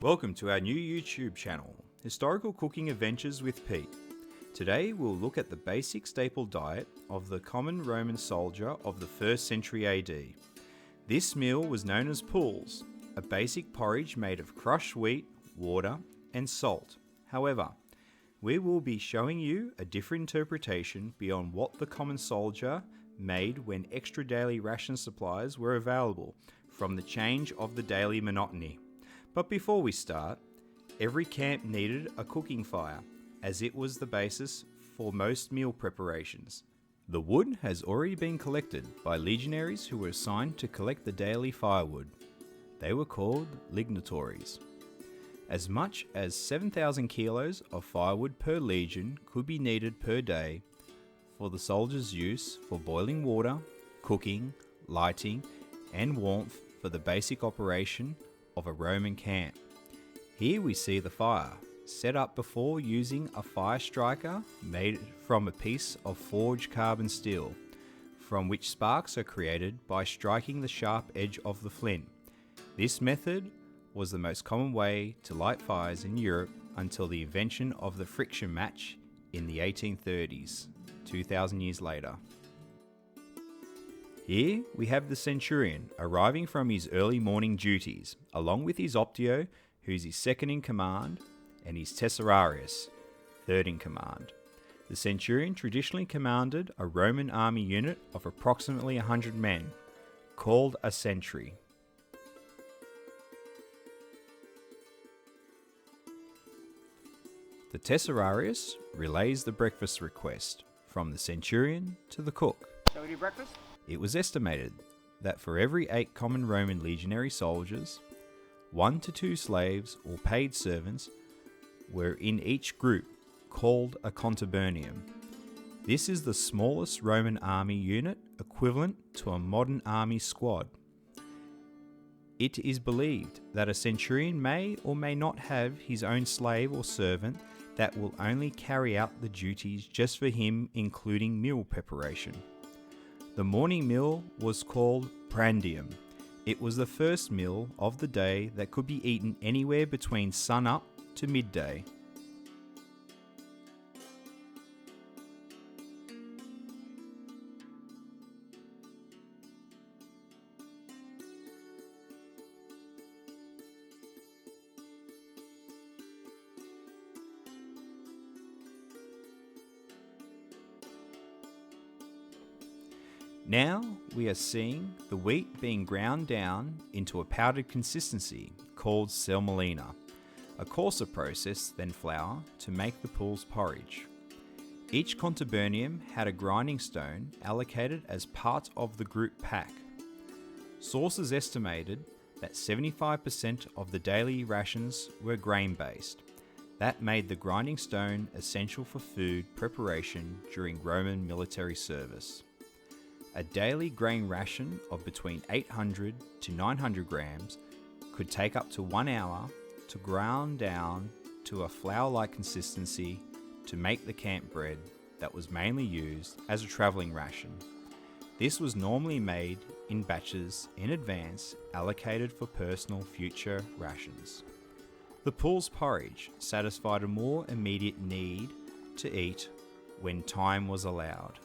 Welcome to our new YouTube channel, Historical Cooking Adventures with Pete. Today we'll look at the basic staple diet of the common Roman soldier of the 1st century AD. This meal was known as Puls, a basic porridge made of crushed wheat, water and salt. However, we will be showing you a different interpretation beyond what the common soldier made when extra daily ration supplies were available from the change of the daily monotony. But before we start, every camp needed a cooking fire, as it was the basis for most meal preparations. The wood has already been collected by legionaries who were assigned to collect the daily firewood. They were called lignatories. As much as 7,000 kilos of firewood per legion could be needed per day for the soldiers' use for boiling water, cooking, lighting, and warmth for the basic operation of a Roman camp. Here we see the fire set up before using a fire striker made from a piece of forged carbon steel, from which sparks are created by striking the sharp edge of the flint. This method was the most common way to light fires in Europe until the invention of the friction match in the 1830s, 2,000 years later. Here we have the centurion arriving from his early morning duties, along with his optio, who's his second in command, and his tesserarius, third in command. The centurion traditionally commanded a Roman army unit of approximately 100 men, called a century. The tesserarius relays the breakfast request from the centurion to the cook. Shall we do breakfast? It was estimated that for every 8 common Roman legionary soldiers, 1 to 2 slaves or paid servants were in each group, called a contubernum. This is the smallest Roman army unit equivalent to a modern army squad. It is believed that a centurion may or may not have his own slave or servant that will only carry out the duties just for him, including meal preparation. The morning meal was called prandium. It was the first meal of the day that could be eaten anywhere between sun-up to midday. Now we are seeing the wheat being ground down into a powdered consistency called Semolina, a coarser process than flour to make the Puls porridge. Each contubernum had a grinding stone allocated as part of the group pack. Sources estimated that 75% of the daily rations were grain-based. That made the grinding stone essential for food preparation during Roman military service. A daily grain ration of between 800 to 900 grams could take up to 1 hour to ground down to a flour-like consistency to make the camp bread that was mainly used as a travelling ration. This was normally made in batches in advance, allocated for personal future rations. The Puls porridge satisfied a more immediate need to eat when time was allowed.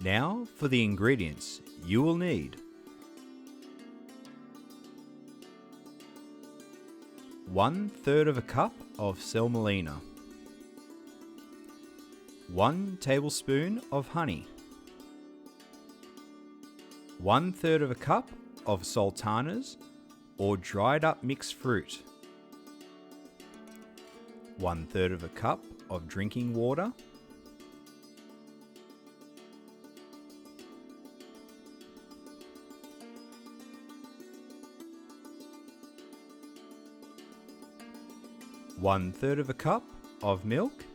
Now for the ingredients you will need. 1/3 of a cup of semolina, 1 tablespoon of honey, 1/3 of a cup of sultanas or dried up mixed fruit, 1/3 of a cup of drinking water, 1/3 of a cup of milk,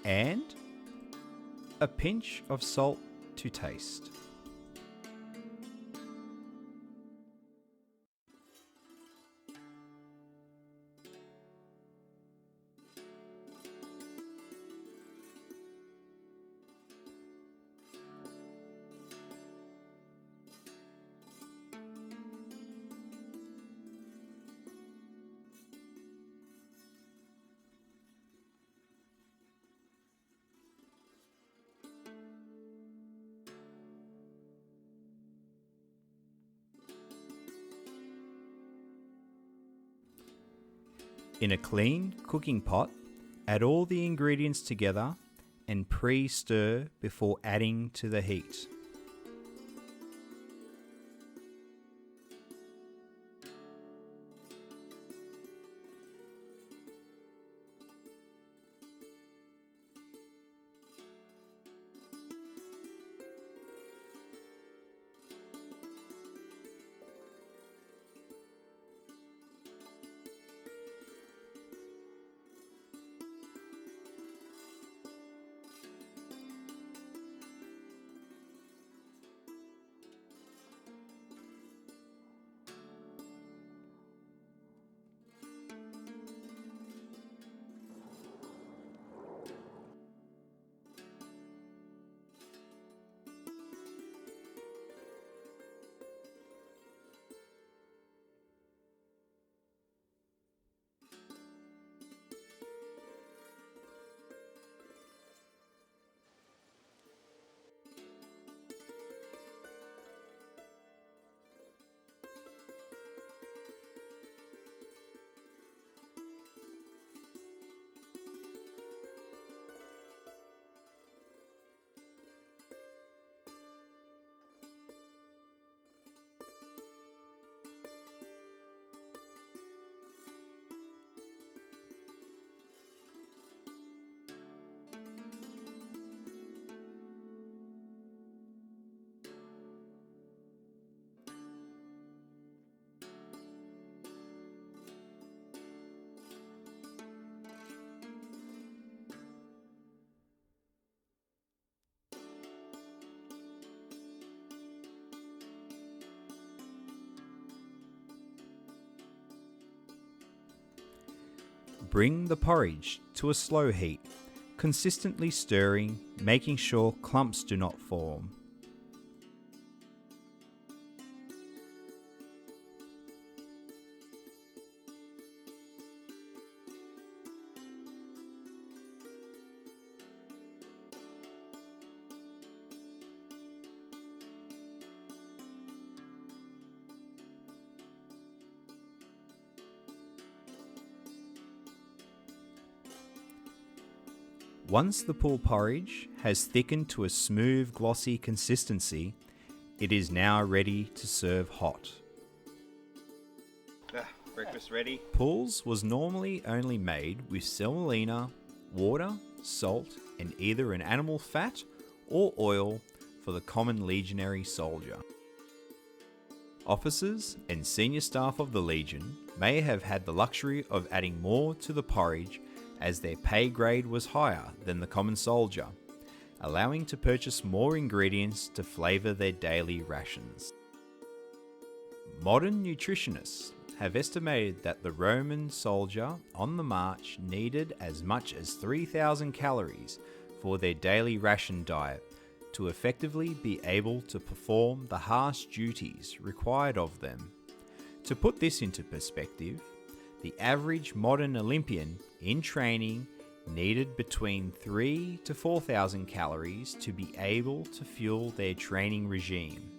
and a pinch of salt to taste. In a clean cooking pot, add all the ingredients together and pre-stir before adding to the heat. Bring the porridge to a slow heat, consistently stirring, making sure clumps do not form. Once the pull porridge has thickened to a smooth, glossy consistency, it is now ready to serve hot. Breakfast ready. Puls was normally only made with semolina, water, salt, and either an animal fat or oil for the common legionary soldier. Officers and senior staff of the Legion may have had the luxury of adding more to the porridge as their pay grade was higher than the common soldier, allowing to purchase more ingredients to flavour their daily rations. Modern nutritionists have estimated that the Roman soldier on the march needed as much as 3,000 calories for their daily ration diet to effectively be able to perform the harsh duties required of them. To put this into perspective, the average modern Olympian in training needed between 3 to 4,000 calories to be able to fuel their training regime.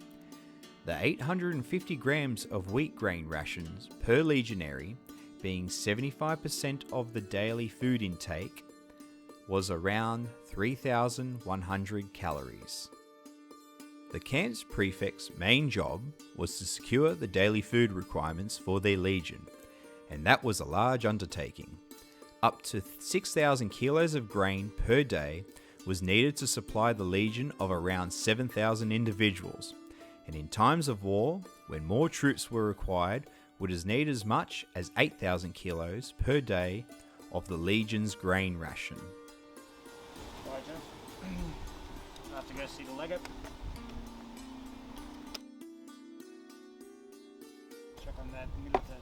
The 850 grams of wheat grain rations per legionary, being 75% of the daily food intake, was around 3,100 calories. The camp's prefect's main job was to secure the daily food requirements for their legion, and that was a large undertaking. Up to 6,000 kilos of grain per day was needed to supply the legion of around 7,000 individuals, and in times of war, when more troops were required, would need as much as 8,000 kilos per day of the legion's grain ration. Right, John. I have to go see the legate. Check on that military.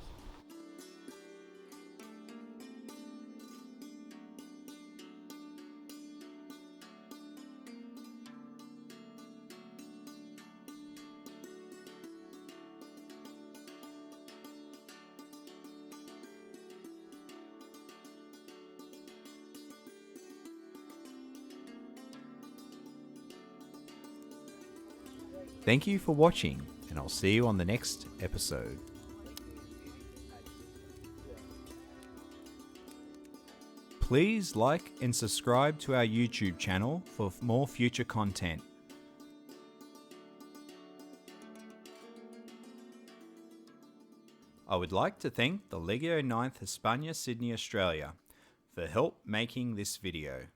Thank you for watching, and I'll see you on the next episode. Please like and subscribe to our YouTube channel for more future content. I would like to thank the Legio 9th Hispania Sydney Australia for help making this video.